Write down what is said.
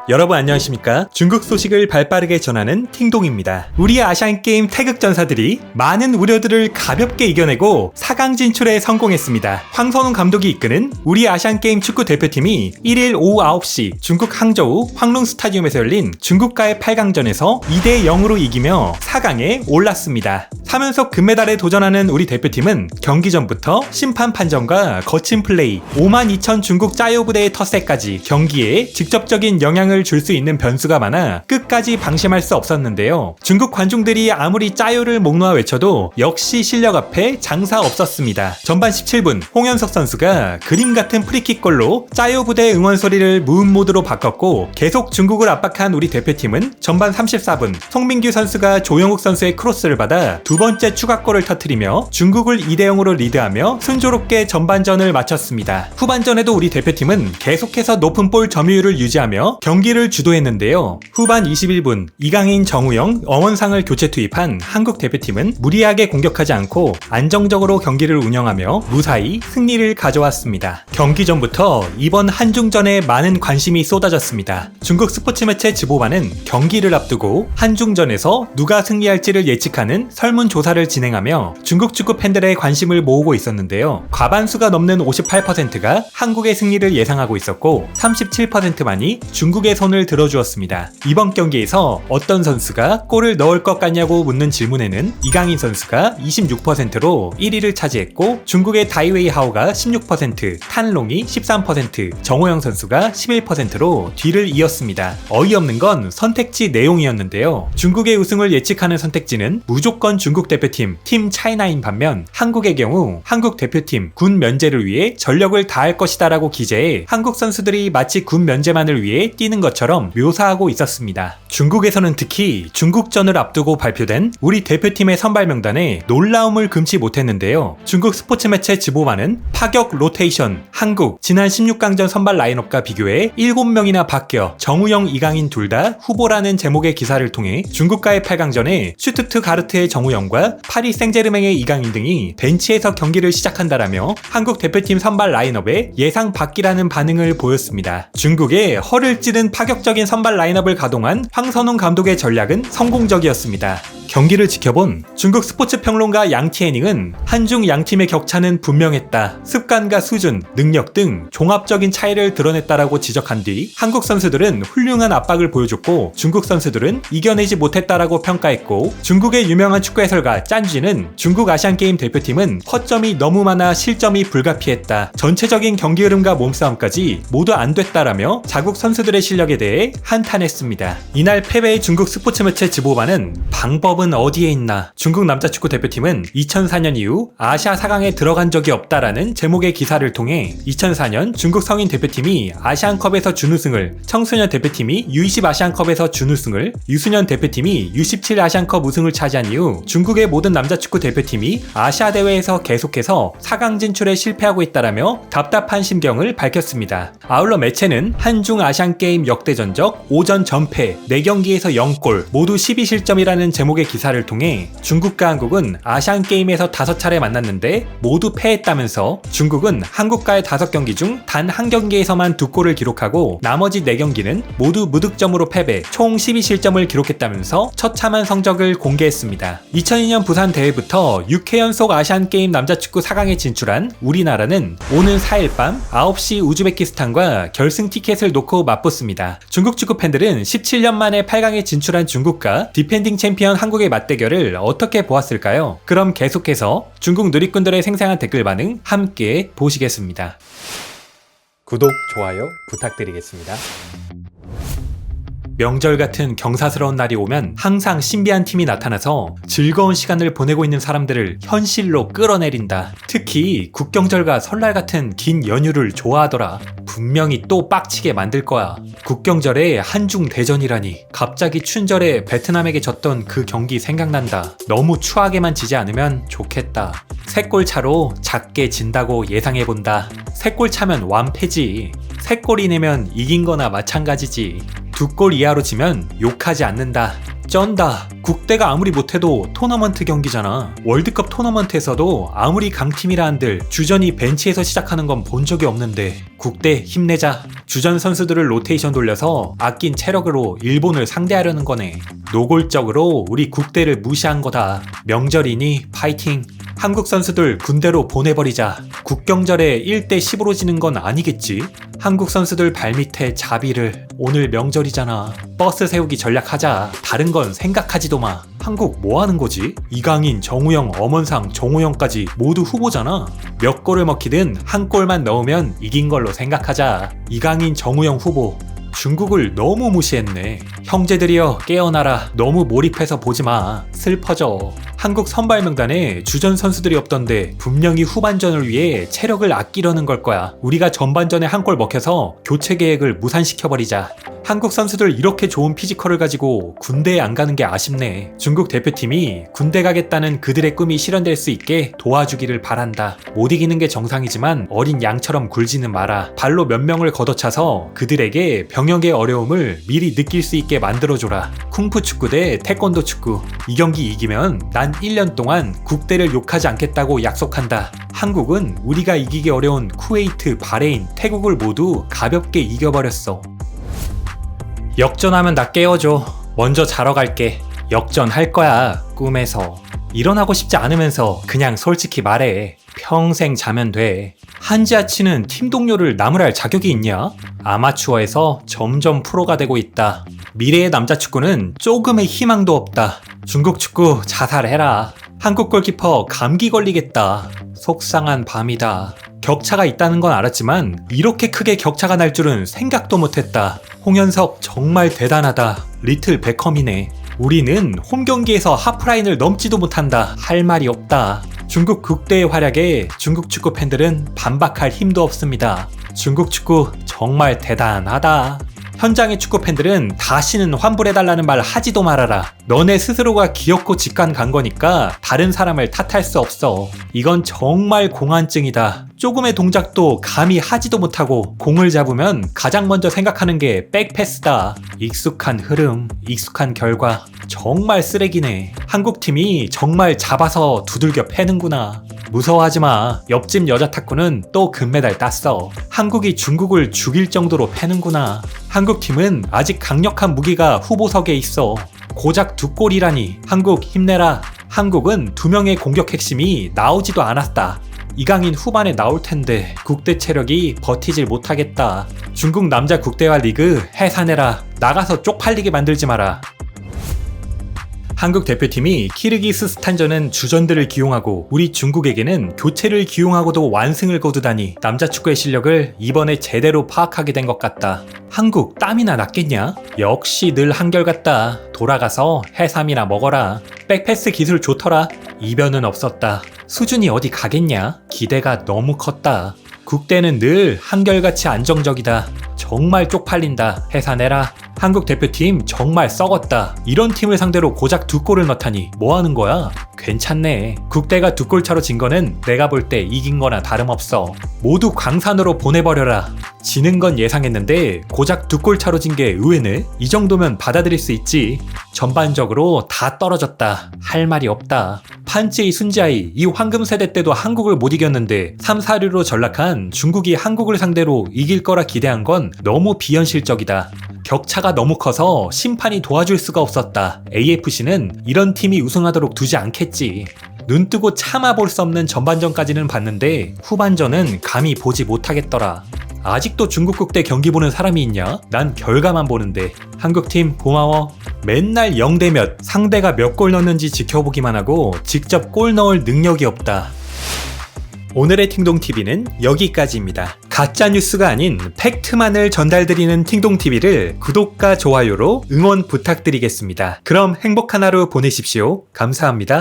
여러분 안녕하십니까? 중국 소식을 발빠르게 전하는 팅동입니다. 우리 아시안게임 태극전사들이 많은 우려들을 가볍게 이겨내고 4강 진출에 성공했습니다. 황선홍 감독이 이끄는 우리 아시안게임 축구 대표팀이 1일 오후 9시 중국 항저우 황룽 스타디움에서 열린 중국과의 8강전에서 2대 0으로 이기며 4강에 올랐습니다. 3연속 금메달에 도전하는 우리 대표팀은 경기 전부터 심판 판정과 거친 플레이, 52,000 중국 짜요 부대의 텃세까지 경기에 직접적인 영향을 줄 수 있는 변수가 많아 끝까지 방심할 수 없었는데요. 중국 관중들이 아무리 짜요를 목 놓아 외쳐도 역시 실력 앞에 장사 없었습니다. 전반 17분 홍현석 선수가 그림 같은 프리킥골로 짜요 부대 응원 소리를 무음 모드로 바꿨고 계속 중국을 압박한 우리 대표팀은 전반 34분 송민규 선수가 조영욱 선수의 크로스를 받아 두 번째 추가골을 터뜨리며 중국을 2대 0으로 리드하며 순조롭게 전반전을 마쳤습니다. 후반전에도 우리 대표팀은 계속해서 높은 볼 점유율을 유지하며 경기를 주도했는데요. 후반 21분 이강인, 정우영, 엄원상을 교체 투입한 한국 대표팀은 무리하게 공격하지 않고 안정적으로 경기를 운영하며 무사히 승리를 가져왔습니다. 경기 전부터 이번 한중전에 많은 관심이 쏟아졌습니다. 중국 스포츠 매체 즈보바는 경기를 앞두고 한중전에서 누가 승리할지를 예측하는 설문조사를 진행하며 중국 축구 팬들의 관심을 모으고 있었는데요. 과반수가 넘는 58%가 한국의 승리를 예상하고 있었고 37%만이 중국의 손을 들어주었습니다. 이번 경기에서 어떤 선수가 골을 넣을 것 같냐고 묻는 질문에는 이강인 선수가 26%로 1위를 차지했고 중국의 다이웨이 하오가 16%, 탄롱이 13%, 정호영 선수가 11%로 뒤를 이었습니다. 어이없는 건 선택지 내용이었는데요. 중국의 우승을 예측하는 선택지는 무조건 중국 대표팀, 팀 차이나인 반면 한국의 경우 한국 대표팀, 군 면제를 위해 전력을 다할 것이다 라고 기재해 한국 선수들이 마치 군 면제만을 위해 뛰는 것처럼 묘사하고 있었습니다. 중국에서는 특히 중국전을 앞두고 발표된 우리 대표팀의 선발 명단에 놀라움을 금치 못했는데요. 중국 스포츠 매체 즈보바는 파격 로테이션, 한국 지난 16강전 선발 라인업과 비교해 7명이나 바뀌어 정우영, 이강인 둘 다 후보라는 제목의 기사를 통해 중국과의 8강전에 슈투트가르트의 정우영과 파리 생제르맹의 이강인 등이 벤치에서 경기를 시작한다라며 한국 대표팀 선발 라인업에 예상 밖이라는 반응을 보였습니다. 중국의 허를 찌른 파격적인 선발 라인업을 가동한 황선홍 감독의 전략은 성공적이었습니다. 경기를 지켜본 중국 스포츠 평론가 양티에닝은 한중 양팀의 격차는 분명했다. 습관과 수준, 능력 등 종합적인 차이를 드러냈다라고 지적한 뒤 한국 선수들은 훌륭한 압박을 보여줬고 중국 선수들은 이겨내지 못했다라고 평가했고 중국의 유명한 축구 해설가 짠쥐는 중국 아시안게임 대표팀은 허점이 너무 많아 실점이 불가피했다. 전체적인 경기 흐름과 몸싸움까지 모두 안 됐다라며 자국 선수들의 실력에 대해 한탄했습니다. 이날 패배의 중국 스포츠 매체 즈보바는 방법은 어디에 있나? 중국 남자 축구 대표팀은 2004년 이후 아시아 4강에 들어간 적이 없다라는 제목의 기사를 통해 2004년 중국 성인 대표팀이 아시안컵에서 준우승을, 청소년 대표팀이 U20 아시안컵에서 준우승을, 유소년 대표팀이 U17 아시안컵 우승을 차지한 이후 중국의 모든 남자 축구 대표팀이 아시아 대회에서 계속해서 4강 진출에 실패하고 있다라며 답답한 심경을 밝혔습니다. 아울러 매체는 한중 아시안게임 역대 전적 5전 전패, 4경기에서 0골, 모두 12실점이라는 제목의 기사를 통해 중국과 한국은 아시안게임에서 5차례 만났는데 모두 패했다면서 중국은 한국과의 5경기 중 단 한 경기에서만 2골을 기록하고 나머지 4경기는 모두 무득점으로 패배, 총 12실점을 기록했다면서 처참한 성적을 공개했습니다. 2002년 부산 대회부터 6회 연속 아시안게임 남자축구 4강에 진출한 우리나라는 오는 4일 밤 9시 우즈베키스탄과 결승 티켓을 놓고 맞붙습니다. 중국 축구 팬들은 17년 만에 8강에 진출한 중국과 디펜딩 챔피언 한국의 맞대결을 어떻게 보았을까요? 그럼 계속해서 중국 누리꾼들의 생생한 댓글 반응 함께 보시겠습니다. 구독, 좋아요 부탁드리겠습니다. 명절 같은 경사스러운 날이 오면 항상 신비한 팀이 나타나서 즐거운 시간을 보내고 있는 사람들을 현실로 끌어내린다. 특히 국경절과 설날 같은 긴 연휴를 좋아하더라. 분명히 또 빡치게 만들 거야. 국경절에 한중 대전이라니. 갑자기 춘절에 베트남에게 졌던 그 경기 생각난다. 너무 추하게만 지지 않으면 좋겠다. 3골 차로 작게 진다고 예상해본다. 3골 차면 완패지. 3골이 내면 이긴 거나 마찬가지지. 2골 이하로 지면 욕하지 않는다. 쩐다. 국대가 아무리 못해도 토너먼트 경기잖아. 월드컵 토너먼트에서도 아무리 강팀이라 한들 주전이 벤치에서 시작하는 건 본 적이 없는데 국대 힘내자. 주전 선수들을 로테이션 돌려서 아낀 체력으로 일본을 상대하려는 거네. 노골적으로 우리 국대를 무시한 거다. 명절이니 파이팅. 한국 선수들 군대로 보내버리자. 국경절에 1대10으로 지는 건 아니겠지? 한국 선수들 발밑에 자비를. 오늘 명절이잖아. 버스 세우기 전략하자. 다른 건 생각하지도 마. 한국 뭐 하는 거지? 이강인, 정우영, 엄원상, 정우영까지 모두 후보잖아. 몇 골을 먹히든 한 골만 넣으면 이긴 걸로 생각하자. 이강인, 정우영 후보. 중국을 너무 무시했네. 형제들이여 깨어나라. 너무 몰입해서 보지마. 슬퍼져. 한국 선발 명단에 주전 선수들이 없던데 분명히 후반전을 위해 체력을 아끼려는 걸 거야. 우리가 전반전에 한 골 먹혀서 교체 계획을 무산시켜버리자. 한국 선수들 이렇게 좋은 피지컬을 가지고 군대에 안 가는 게 아쉽네. 중국 대표팀이 군대 가겠다는 그들의 꿈이 실현될 수 있게 도와주기를 바란다. 못 이기는 게 정상이지만 어린 양처럼 굴지는 마라. 발로 몇 명을 걷어차서 그들에게 병역의 어려움을 미리 느낄 수 있게 만들어줘라. 쿵푸 축구 대 태권도 축구. 이 경기 이기면 난 1년 동안 국대를 욕하지 않겠다고 약속한다. 한국은 우리가 이기기 어려운 쿠웨이트, 바레인, 태국을 모두 가볍게 이겨버렸어. 역전하면 나 깨워줘. 먼저 자러 갈게. 역전할 거야. 꿈에서. 일어나고 싶지 않으면서 그냥 솔직히 말해. 평생 자면 돼. 한지아치는 팀 동료를 나무랄 자격이 있냐? 아마추어에서 점점 프로가 되고 있다. 미래의 남자 축구는 조금의 희망도 없다. 중국 축구 자살해라. 한국 골키퍼 감기 걸리겠다. 속상한 밤이다. 격차가 있다는 건 알았지만 이렇게 크게 격차가 날 줄은 생각도 못했다. 홍현석 정말 대단하다. 리틀 베컴이네. 우리는 홈 경기에서 하프라인을 넘지도 못한다. 할 말이 없다. 중국 국대의 활약에 중국 축구 팬들은 반박할 힘도 없습니다. 중국 축구 정말 대단하다. 현장의 축구 팬들은 다시는 환불해달라는 말 하지도 말아라. 너네 스스로가 기어코 직관 간 거니까 다른 사람을 탓할 수 없어. 이건 정말 공안증이다. 조금의 동작도 감히 하지도 못하고 공을 잡으면 가장 먼저 생각하는 게 백패스다. 익숙한 흐름, 익숙한 결과. 정말 쓰레기네. 한국팀이 정말 잡아서 두들겨 패는구나. 무서워하지마. 옆집 여자 탁구는 또 금메달 땄어. 한국이 중국을 죽일 정도로 패는구나. 한국팀은 아직 강력한 무기가 후보석에 있어. 고작 2골이라니. 한국 힘내라. 한국은 2명의 공격 핵심이 나오지도 않았다. 이강인 후반에 나올 텐데 국대 체력이 버티질 못하겠다. 중국 남자 국대화 리그 해산해라. 나가서 쪽팔리게 만들지 마라. 한국 대표팀이 키르기스스탄전은 주전들을 기용하고 우리 중국에게는 교체를 기용하고도 완승을 거두다니 남자 축구의 실력을 이번에 제대로 파악하게 된 것 같다. 한국 땀이나 났겠냐? 역시 늘 한결같다. 돌아가서 해삼이나 먹어라. 백패스 기술 좋더라. 이변은 없었다. 수준이 어디 가겠냐? 기대가 너무 컸다. 국대는 늘 한결같이 안정적이다. 정말 쪽팔린다. 해산해라. 한국 대표팀 정말 썩었다. 이런 팀을 상대로 고작 2골을 넣다니 뭐하는 거야? 괜찮네. 국대가 2골 차로 진 거는 내가 볼 때 이긴 거나 다름없어. 모두 광산으로 보내버려라. 지는 건 예상했는데 고작 2골 차로 진 게 의외네. 이 정도면 받아들일 수 있지. 전반적으로 다 떨어졌다. 할 말이 없다. 판찌이 순지아이 이 황금 세대 때도 한국을 못 이겼는데 3, 4류로 전락한 중국이 한국을 상대로 이길 거라 기대한 건 너무 비현실적이다. 격차가 너무 커서 심판이 도와줄 수가 없었다. AFC는 이런 팀이 우승하도록 두지 않겠지. 눈뜨고 참아볼 수 없는 전반전까지는 봤는데 후반전은 감히 보지 못하겠더라. 아직도 중국 국대 경기 보는 사람이 있냐? 난 결과만 보는데. 한국팀 고마워. 맨날 0대 몇, 상대가 몇 골 넣는지 지켜보기만 하고 직접 골 넣을 능력이 없다. 오늘의 팅동TV는 여기까지입니다. 가짜 뉴스가 아닌 팩트만을 전달드리는 팅동TV를 구독과 좋아요로 응원 부탁드리겠습니다. 그럼 행복한 하루 보내십시오. 감사합니다.